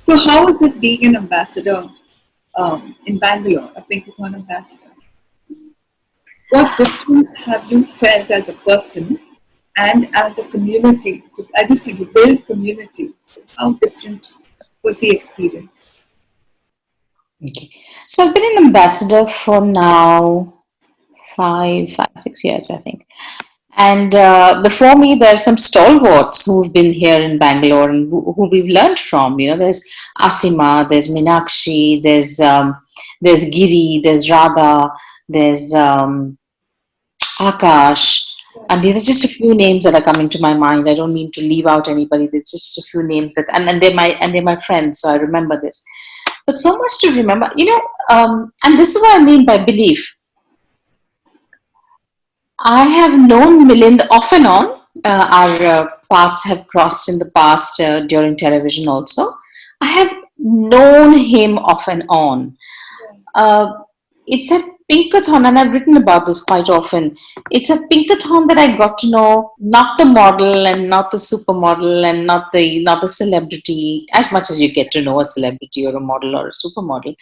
So how is it being an ambassador in Bangalore, a Pinkathon ambassador? What difference have you felt as a person and as a community? As you said, you build community. So how different was the experience? Okay. So I've been an ambassador for now 6 years, I think. And before me, there are some stalwarts who've been here in Bangalore and who we've learned from. You know, there's Asima, there's Meenakshi, there's Giri, there's Radha, there's Akash. And these are just a few names that are coming to my mind. I don't mean to leave out anybody. There's just a few names that, and they're my friends, so I remember this. But so much to remember, and this is what I mean by belief. I have known Milind off and on. Our paths have crossed in the past during television also. I have known him off and on. It's a Pinkathon, and I've written about this quite often. It's a Pinkathon that I got to know, not the model and not the supermodel and not the celebrity, as much as you get to know a celebrity or a model or a supermodel.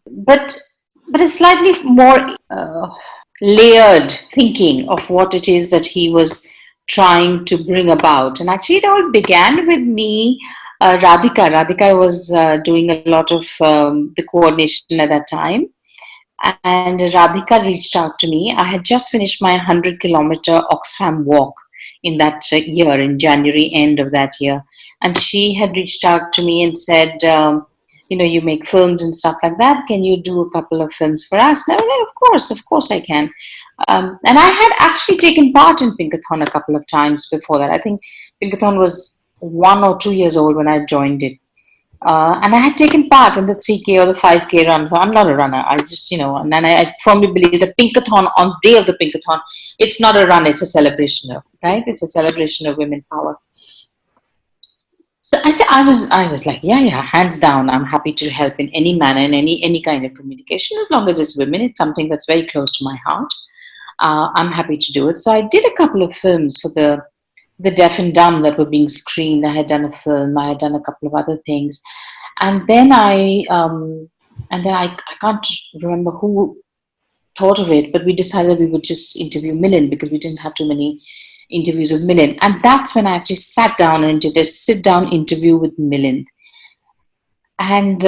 But a slightly more layered thinking of what it is that he was trying to bring about. And actually, it all began with me, Radhika. Radhika was doing a lot of the coordination at that time. And Radhika reached out to me. I had just finished my 100-kilometer Oxfam walk in that year, in January end of that year. And she had reached out to me and said, you make films and stuff like that. Can you do a couple of films for us? And I was like, of course I can. And I had actually taken part in Pinkathon a couple of times before that. I think Pinkathon was 1 or 2 years old when I joined it. And I had taken part in the 3K or the 5K run. So I'm not a runner. I just, and then I firmly believe that Pinkathon, on day of the Pinkathon, it's not a run, it's a celebration right? It's a celebration of women power. So I was like, yeah, hands down, I'm happy to help in any manner, in any kind of communication, as long as it's women. It's something that's very close to my heart. I'm happy to do it. So I did a couple of films for the deaf and dumb that were being screened. I had done a film. I had done a couple of other things, and then I can't remember who thought of it, but we decided we would just interview Milind because we didn't have too many interviews with Milind. And that's when I actually sat down and did a sit-down interview with Milind. And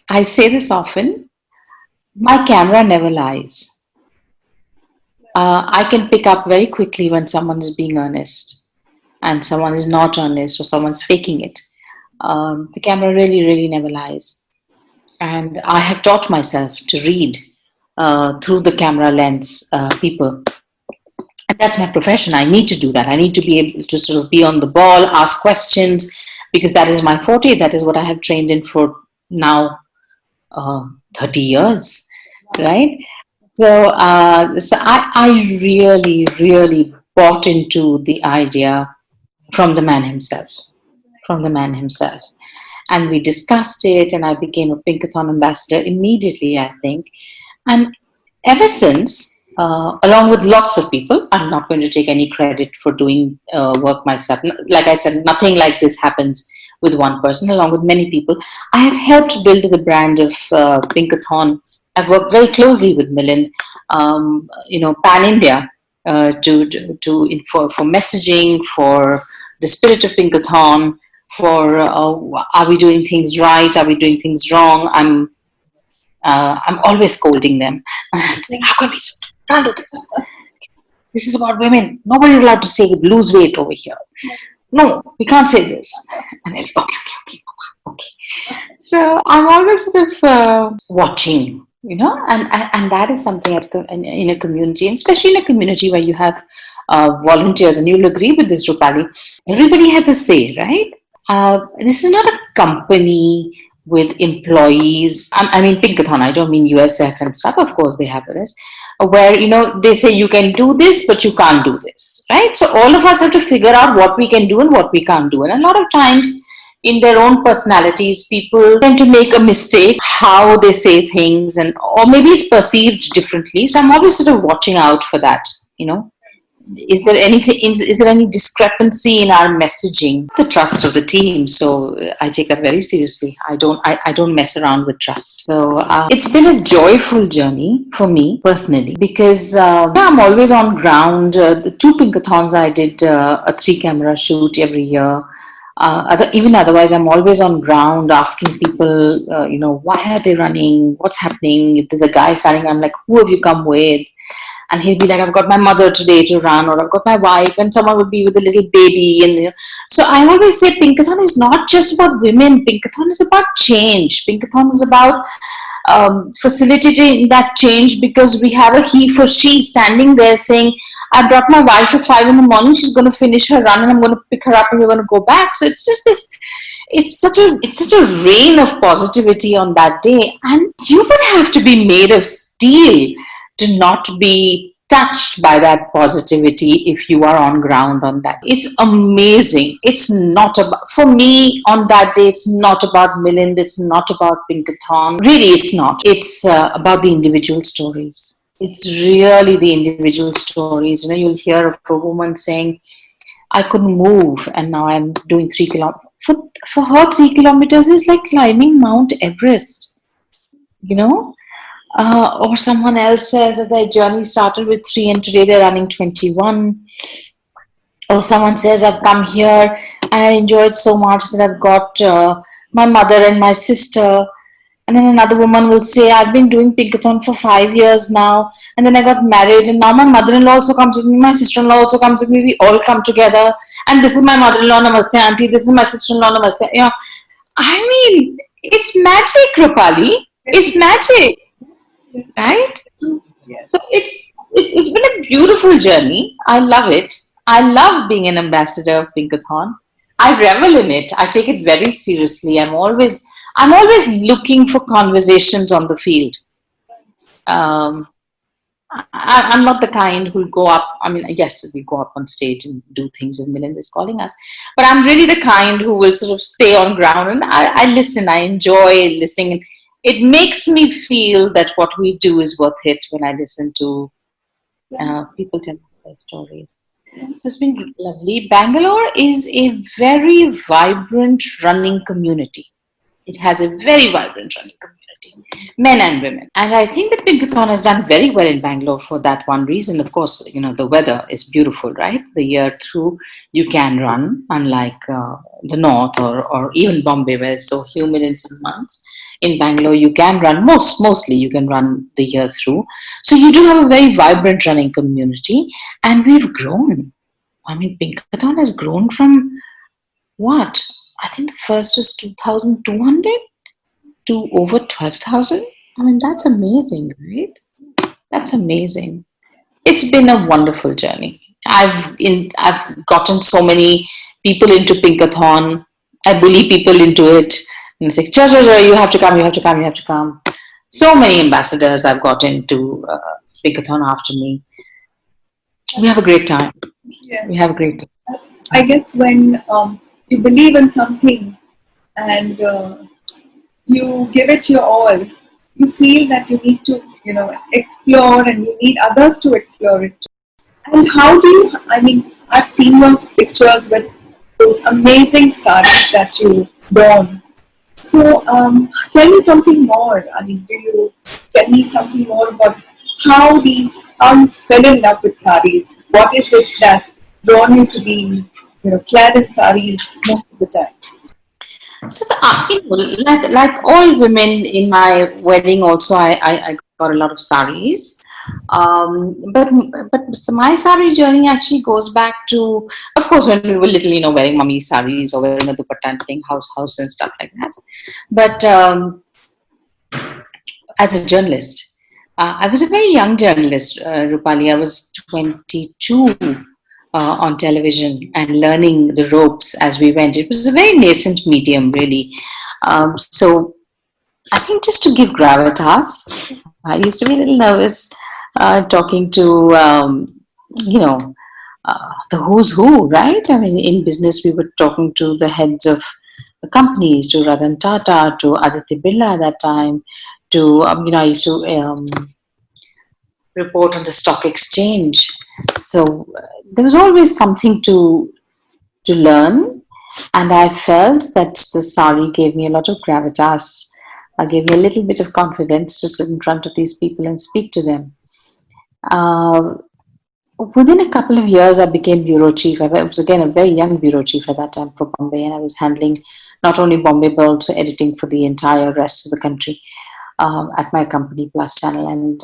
I say this often, my camera never lies. I can pick up very quickly when someone is being earnest and someone is not honest or someone's faking it. The camera really, really never lies. And I have taught myself to read through the camera lens people. And that's my profession. I need to do that. I need to be able to sort of be on the ball, ask questions, because that is my forte. That is what I have trained in for now 30 years, right? So, I really, really bought into the idea from the man himself. And we discussed it, and I became a Pinkathon ambassador immediately, I think. And ever since, along with lots of people, I'm not going to take any credit for doing work myself. Like I said, nothing like this happens with one person. Along with many people, I have helped build the brand of Pinkathon. I've worked very closely with Milind, pan India, for messaging, for the spirit of Pinkathon, for are we doing things right? Are we doing things wrong? I'm always scolding them. Saying, how can we can't do this? This is about women. Nobody's allowed to say lose weight over here. No, we can't say this. And they're like, okay. So I'm always sort of watching, and that is something in a community, and especially in a community where you have volunteers, and you'll agree with this, Rupali. Everybody has a say, right? This is not a company with employees. I mean Pinkathon, I don't mean USF and stuff, of course they have this, where they say you can do this but you can't do this, right? So all of us have to figure out what we can do and what we can't do. And a lot of times in their own personalities, people tend to make a mistake how they say things, or maybe it's perceived differently. So I'm always sort of watching out for that, is there anything? Is there any discrepancy in our messaging? The trust of the team. So I take that very seriously. I don't mess around with trust. So it's been a joyful journey for me personally because yeah, I'm always on ground. The two Pinkathons I did a 3-camera shoot every year. Even otherwise, I'm always on ground asking people, why are they running? What's happening? If there's a guy standing, I'm like, who have you come with? And he'll be like, I've got my mother today to run, or I've got my wife, and someone would be with a little baby. And so I always say Pinkathon is not just about women. Pinkathon is about change. Pinkathon is about facilitating that change, because we have a he for she standing there saying, I brought my wife at 5 in the morning. She's going to finish her run, and I'm going to pick her up, and we're going to go back. So it's just this. It's such a rain of positivity on that day, and you would have to be made of steel to not be touched by that positivity if you are on ground on that. It's amazing. It's not about, for me on that day, it's not about Milind, it's not about Pinkathon. Really, it's not. It's about the individual stories. It's really the individual stories. You'll hear of a woman saying, I couldn't move and now I'm doing 3 kilometers. For her, 3 kilometers is like climbing Mount Everest, or someone else says that their journey started with 3 and today they're running 21. Or someone says, I've come here and I enjoyed so much that I've got my mother and my sister. And then another woman will say, I've been doing Pinkathon for 5 years now. And then I got married and now my mother-in-law also comes with me. My sister-in-law also comes with me. We all come together. And this is my mother-in-law, namaste auntie. This is my sister-in-law, namaste. I mean, it's magic, Rupali. It's magic. Right? Yes. So it's been a beautiful journey. I love it. I love being an ambassador of Pinkathon. I revel in it. I take it very seriously. I'm always looking for conversations on the field. I'm not the kind who'll go up. I mean, yes, we go up on stage and do things if Milind is calling us. But I'm really the kind who will sort of stay on ground and I listen. I enjoy listening. It makes me feel that what we do is worth it when I listen to people tell their stories. So it's been lovely. Bangalore is a very vibrant running community. It has a very vibrant running community, men and women. And I think that Pinkathon has done very well in Bangalore for that one reason. Of course, the weather is beautiful, right? The year through, you can run, unlike the north or even Bombay, where it's so humid in some months. In Bangalore, you can run, mostly you can run the year through. So you do have a very vibrant running community, and we've grown. I mean, Pinkathon has grown from what? I think the first was 2,200 to over 12,000. I mean, that's amazing, right? That's amazing. It's been a wonderful journey. I've gotten so many people into Pinkathon. I bully people into it. And it's like, you have to come, you have to come, you have to come. So many ambassadors I've got into Pinkathon after me. We have a great time. Yes. We have a great time. I guess when you believe in something and you give it your all, you feel that you need to, explore and you need others to explore it. And how do you, I've seen your pictures with those amazing sarees that you don. So tell me something more. Will you tell me something more about how you fell in love with sarees? What is it that drawn you to be, clad in sarees most of the time? So like all women in my wedding, also I got a lot of sarees. But my saree journey actually goes back to, of course, when we were little, wearing mummy sarees or wearing a dupatta and playing house and stuff like that. But as a journalist, I was a very young journalist, Rupali. I was 22 on television and learning the ropes as we went. It was a very nascent medium, really. So I think just to give gravitas, I used to be a little nervous talking to, the who's who, right? I mean, in business, we were talking to the heads of the companies, to Ratan Tata, to Aditya Birla at that time, to, I used to report on the stock exchange. So there was always something to learn, and I felt that the sari gave me a lot of gravitas. Gave me a little bit of confidence to sit in front of these people and speak to them. Uh, Within a couple of years, I became bureau chief. I was again a very young bureau chief at that time for Bombay, and I was handling not only Bombay but also editing for the entire rest of the country at my company Plus Channel. And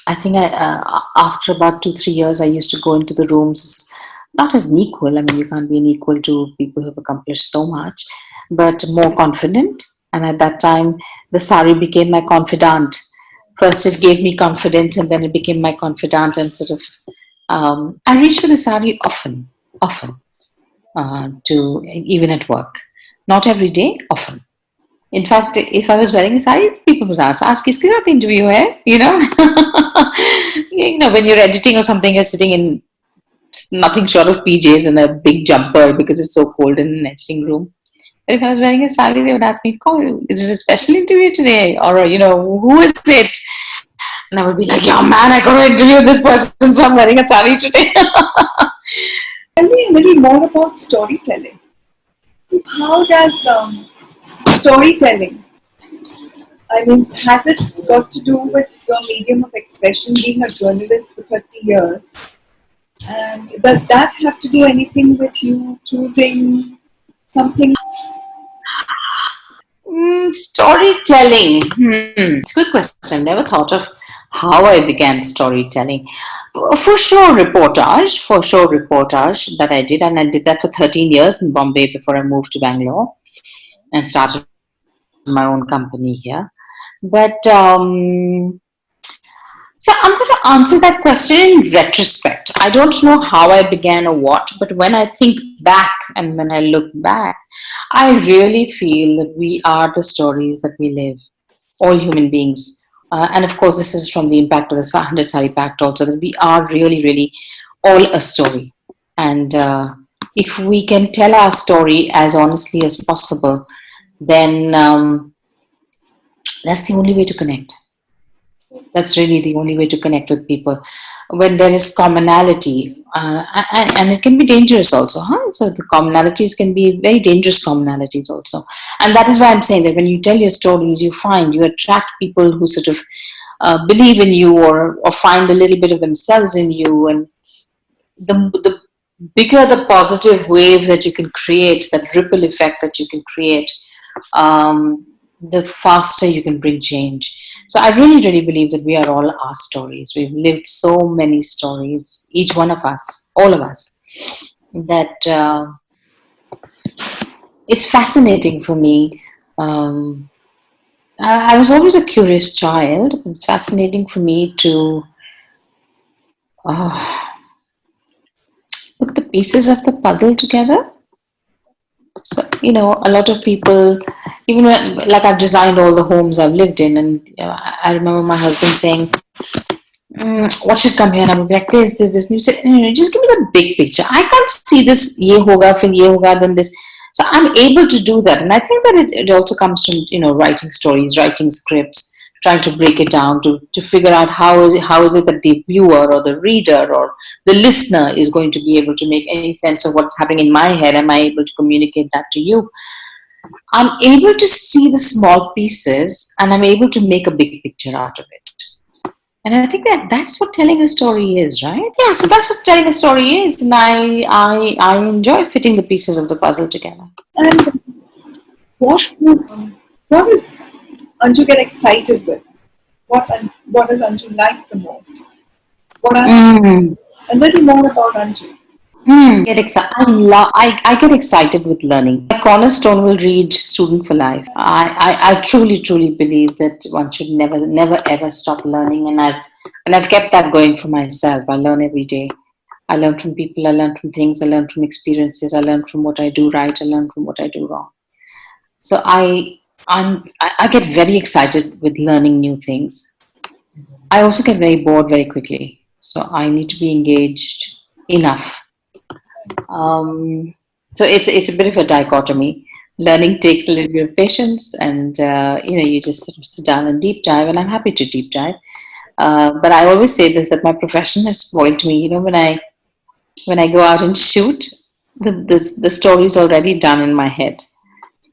I think after about 2 3 years, I used to go into the rooms not as an equal. I mean, you can't be an equal to people who have accomplished so much, but more confident. And at that time, the sari became my confidant. First, it gave me confidence, and then it became my confidant. And sort of, I reach for the sari often, to even at work. Not every day, often. In fact, if I was wearing a sari, people would ask, "Kiske saath interview hai?" When you're editing or something, you're sitting in nothing short of PJs and a big jumper because it's so cold in an editing room. But if I was wearing a sari, they would ask me, "Oh, is it a special interview today?" Or, "Who is it?" And I would be like, "Yeah, man, I got to interview this person, so I'm wearing a sari today." Tell me a little more about storytelling. How does storytelling, I mean, has it got to do with your medium of expression, being a journalist for 30 years? And does that have to do anything with you choosing something? Storytelling. It's a good question. Never thought of how I began storytelling. For sure, reportage that I did, and I did that for 13 years in Bombay before I moved to Bangalore and started my own company here. But so I'm going to answer that question in retrospect. I don't know how I began or what, but when I think back and when I look back, I really feel that we are the stories that we live, all human beings. And of course, this is from the impact of the 100 Sari Pact also, that we are really, really all a story. And if we can tell our story as honestly as possible, then that's the only way to connect. That's really the only way to connect with people. When there is commonality, and it can be dangerous also, huh? So the commonalities can be very dangerous commonalities also. And that is why I'm saying that when you tell your stories, you attract people who sort of believe in you, or find a little bit of themselves in you. And the bigger the positive wave that you can create, that ripple effect that you can create, the faster you can bring change. So I really, really believe that we are all our stories. We've lived so many stories, each one of us, all of us, that it's fascinating for me. I was always a curious child. It's fascinating for me to uh, put the pieces of the puzzle together. So, a lot of people, even when, like, I've designed all the homes I've lived in, and I remember my husband saying, what should come here? And I would be like, this. And you said, no, just give me the big picture. I can't see this, ye hoga, fin ye hoga, then this. So I'm able to do that. And I think that it also comes from, writing stories, writing scripts, trying to break it down to figure out how is it that the viewer or the reader or the listener is going to be able to make any sense of what's happening in my head. Am I able to communicate that to you? I'm able to see the small pieces, and I'm able to make a big picture out of it. And I think that's what telling a story is, right? Yeah, so that's what telling a story is, and I enjoy fitting the pieces of the puzzle together. And what does Anju get excited with? What does Anju like the most? A little more about Anju. I get excited with learning. My cornerstone will read Student for Life. I truly, truly believe that one should never, never, ever stop learning, and I've kept that going for myself. I learn every day. I learn from people. I learn from things. I learn from experiences. I learn from what I do right. I learn from what I do wrong. So I get very excited with learning new things. I also get very bored very quickly. So I need to be engaged enough. So it's a bit of a dichotomy. Learning takes a little bit of patience, and you just sort of sit down and deep dive. And I'm happy to deep dive. But I always say this, that my profession has spoiled me. You know, when I go out and shoot, the story's already done in my head.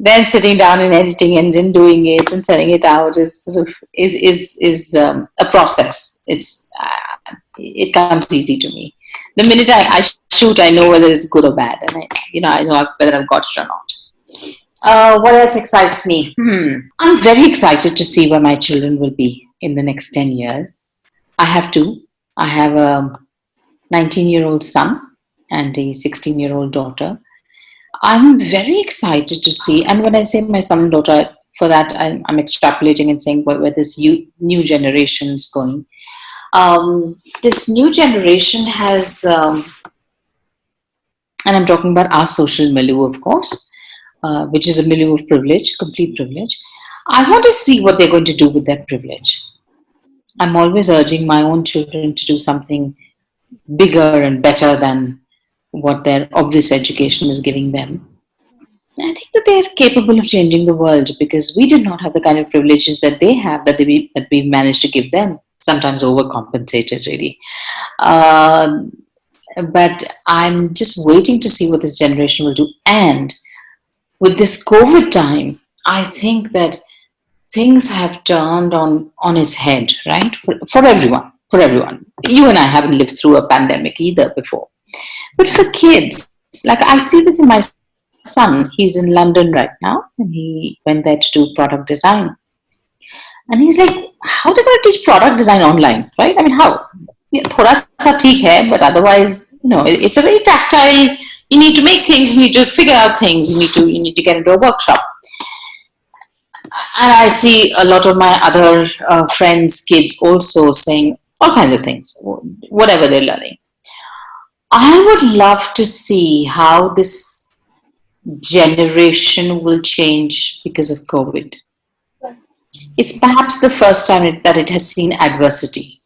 Then sitting down and editing and then doing it and sending it out is sort of is a process. It comes easy to me. The minute I shoot, I know whether it's good or bad, and I know whether I've got it or not. What else excites me? I'm very excited to see where my children will be in the next 10 years. I have two. I have a 19-year-old son and a 16-year-old daughter. I'm very excited to see, and when I say my son and daughter, for that I'm extrapolating and saying where this new generation is going. This new generation has, and I'm talking about our social milieu, of course, which is a milieu of privilege, complete privilege. I want to see what they're going to do with their privilege. I'm always urging my own children to do something bigger and better than what their obvious education is giving them. I think that they are capable of changing the world because we did not have the kind of privileges that they have, that we've managed to give them. Sometimes overcompensated, really. But I'm just waiting to see what this generation will do. And with this COVID time, I think that things have turned on its head, right? For everyone. For everyone. You and I haven't lived through a pandemic either before. But for kids, like I see this in my son. He's in London right now, and he went there to do product design. And he's like, how are they going to teach product design online, right? I mean, how? Thoda sa theek hai, but otherwise, it's a very tactile. You need to make things, you need to figure out things, you need to get into a workshop. And I see a lot of my other friends' kids also saying all kinds of things, whatever they're learning. I would love to see how this generation will change because of COVID. It's perhaps the first time that it has seen adversity.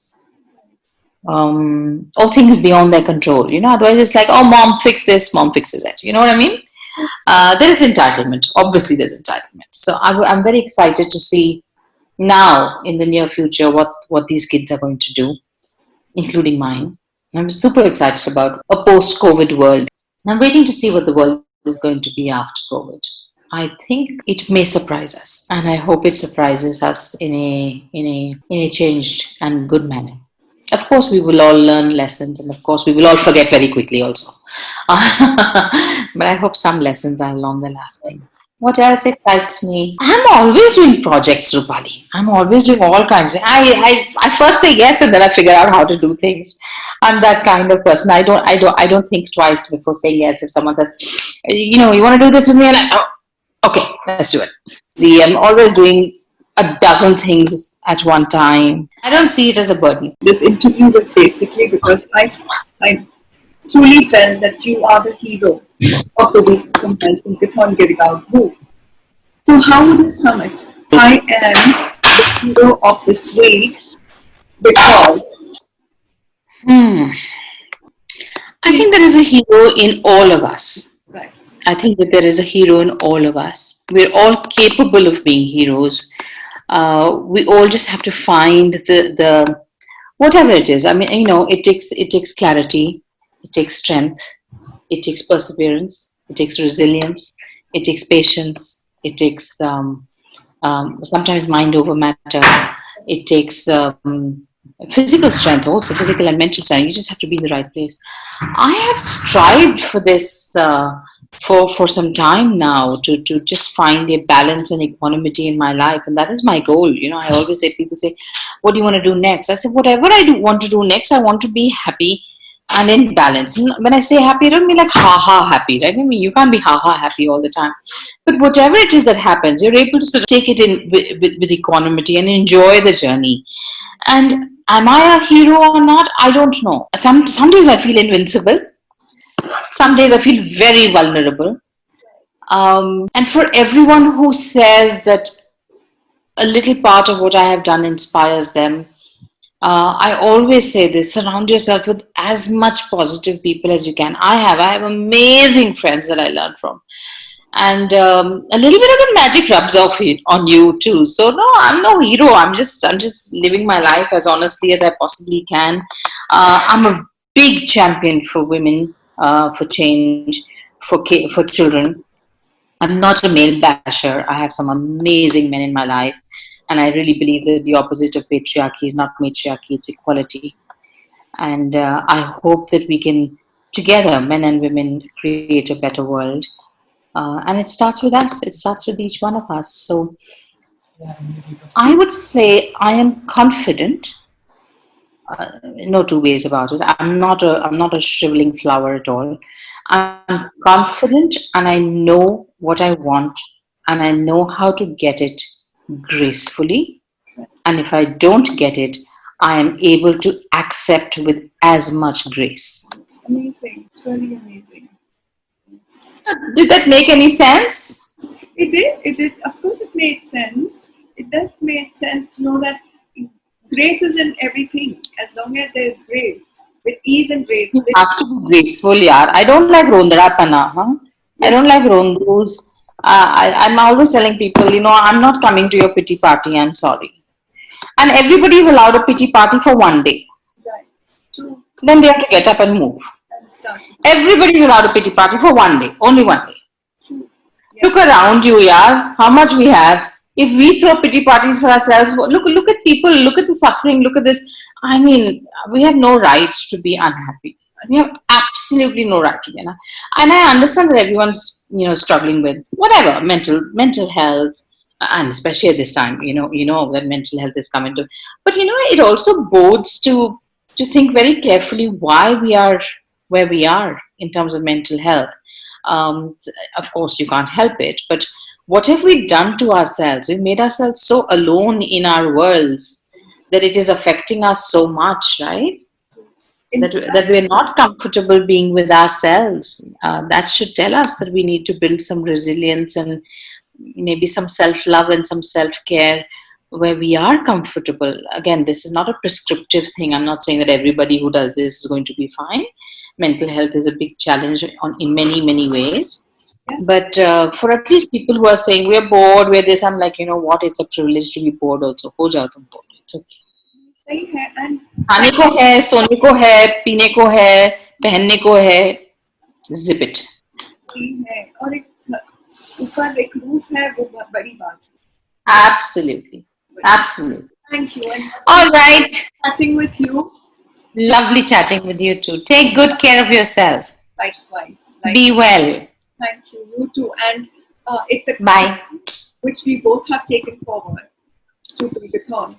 All things beyond their control. Otherwise it's like, oh, mom fix this, mom fixes that. You know what I mean? There is entitlement. Obviously, there's entitlement. So I'm very excited to see now in the near future what these kids are going to do, including mine. I'm super excited about a post-COVID world. I'm waiting to see what the world is going to be after COVID. I think it may surprise us, and I hope it surprises us in a changed and good manner. Of course, we will all learn lessons, and of course, we will all forget very quickly also. But I hope some lessons are longer lasting. What else excites me? I'm always doing projects, Rupali. I'm always doing all kinds of things. I first say yes, and then I figure out how to do things. I'm that kind of person. I don't think twice before saying yes. If someone says, you want to do this with me, and okay, let's do it. See, I'm always doing a dozen things at one time. I don't see it as a burden. This interview was basically because I truly felt that you are the hero of the week from Pinkathon Getting Out Group. So how would you sum it? I am the hero of this week because... I think there is a hero in all of us. Right. I think that there is a hero in all of us. We're all capable of being heroes. We all just have to find the whatever it is. I mean, it takes clarity, it takes strength, it takes perseverance, it takes resilience, it takes patience, it takes sometimes mind over matter. It takes physical strength also, physical and mental strength. You just have to be in the right place. I have strived for this for some time now to just find a balance and equanimity in my life, and that is my goal. I always say, people say, what do you want to do next? I say, whatever I want to do next, I want to be happy and in balance. And when I say happy, I don't mean like ha happy, right? I mean, you can't be ha happy all the time, but whatever it is that happens, you're able to sort of take it in with equanimity and enjoy the journey. And am I a hero or not? I don't know. Some days I feel invincible. Some days I feel very vulnerable. And for everyone who says that a little part of what I have done inspires them, I always say this: surround yourself with as much positive people as you can. I have amazing friends that I learn from. and a little bit of the magic rubs off on you too. So no, I'm no hero. I'm just living my life as honestly as I possibly can. I'm a big champion for women, for change, for children. I'm not a male basher. I have some amazing men in my life, and I really believe that the opposite of patriarchy is not matriarchy; it's equality. And I hope that we can together, men and women, create a better world. And it starts with us. It starts with each one of us. So I would say I am confident. No two ways about it. I'm not a shriveling flower at all. I'm confident and I know what I want and I know how to get it gracefully. And if I don't get it, I am able to accept with as much grace. Amazing. It's really amazing. Did that make any sense? It did. It did. Of course, it made sense. It does make sense to know that grace is in everything. As long as there is grace, with ease and grace. You have to be graceful, yaar. I don't like rondrapana, huh? I Yes, don't like rondus. I'm always telling people, I'm not coming to your pity party. I'm sorry. And everybody is allowed a pity party for one day. right. True. Then they have to get up and move. And start. Everybody is allowed a pity party for one day, only one day. True. Yeah. Look around you, yaar. How much we have. If we throw pity parties for ourselves, look at people, look at the suffering, look at this. I mean, we have no right to be unhappy. We have absolutely no right to be unhappy. And I understand that everyone's, struggling with whatever mental health, and especially at this time, that mental health is coming to. But it also bodes to think very carefully why we are where we are in terms of mental health. Of course, you can't help it, but what have we done to ourselves? We've made ourselves so alone in our worlds that it is affecting us so much, right? In That we're not comfortable being with ourselves. That should tell us that we need to build some resilience and maybe some self love and some self care where we are comfortable. Again, this is not a prescriptive thing. I'm not saying that everybody who does this is going to be fine. Mental health is a big challenge in many, many ways. yeah. But for at least people who are saying we're bored, we're this, I'm like, you know what? It's a privilege to be bored also. Ho jao tum bored. It's okay. सही है and खाने को है, सोने को है, पीने को है, पहनने को है. Zip it. सही है और एक ऊपर एक रूफ है वो बहुत बड़ी बात Absolutely. है. Absolutely. Thank you and All right. chatting with you. Lovely chatting with you too. Take good care of yourself. Likewise. Be well. Thank you. You too. And it's a Bye. which we both have taken forward through Pinkathon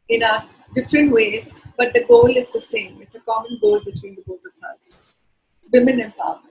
in our different ways, but the goal is the same. It's a common goal between the both of us. Women empowerment.